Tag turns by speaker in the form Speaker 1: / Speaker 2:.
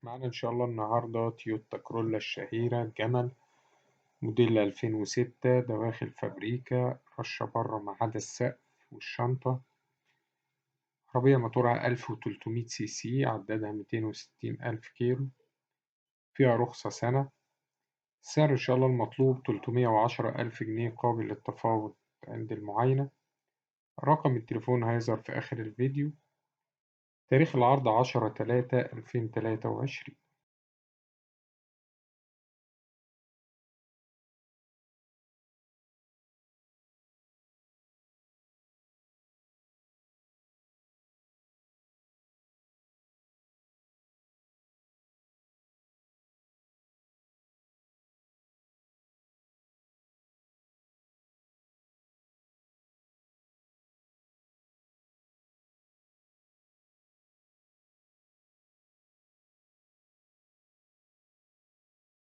Speaker 1: معانا إن شاء الله النهاردة تويوتا كرولا الشهيرة الجمل موديل 2006 دواخل فابريكا رشة بره ما عدا السقف والشنطة. عربية موتورها 1300 سي سي، عدادها 260 ألف كيلو، فيها رخصة سنة. السعر إن شاء الله المطلوب 310 ألف جنيه قابل للتفاوض عند المعاينة. رقم التليفون هيظهر في آخر الفيديو. تاريخ العرض 10/3/2023.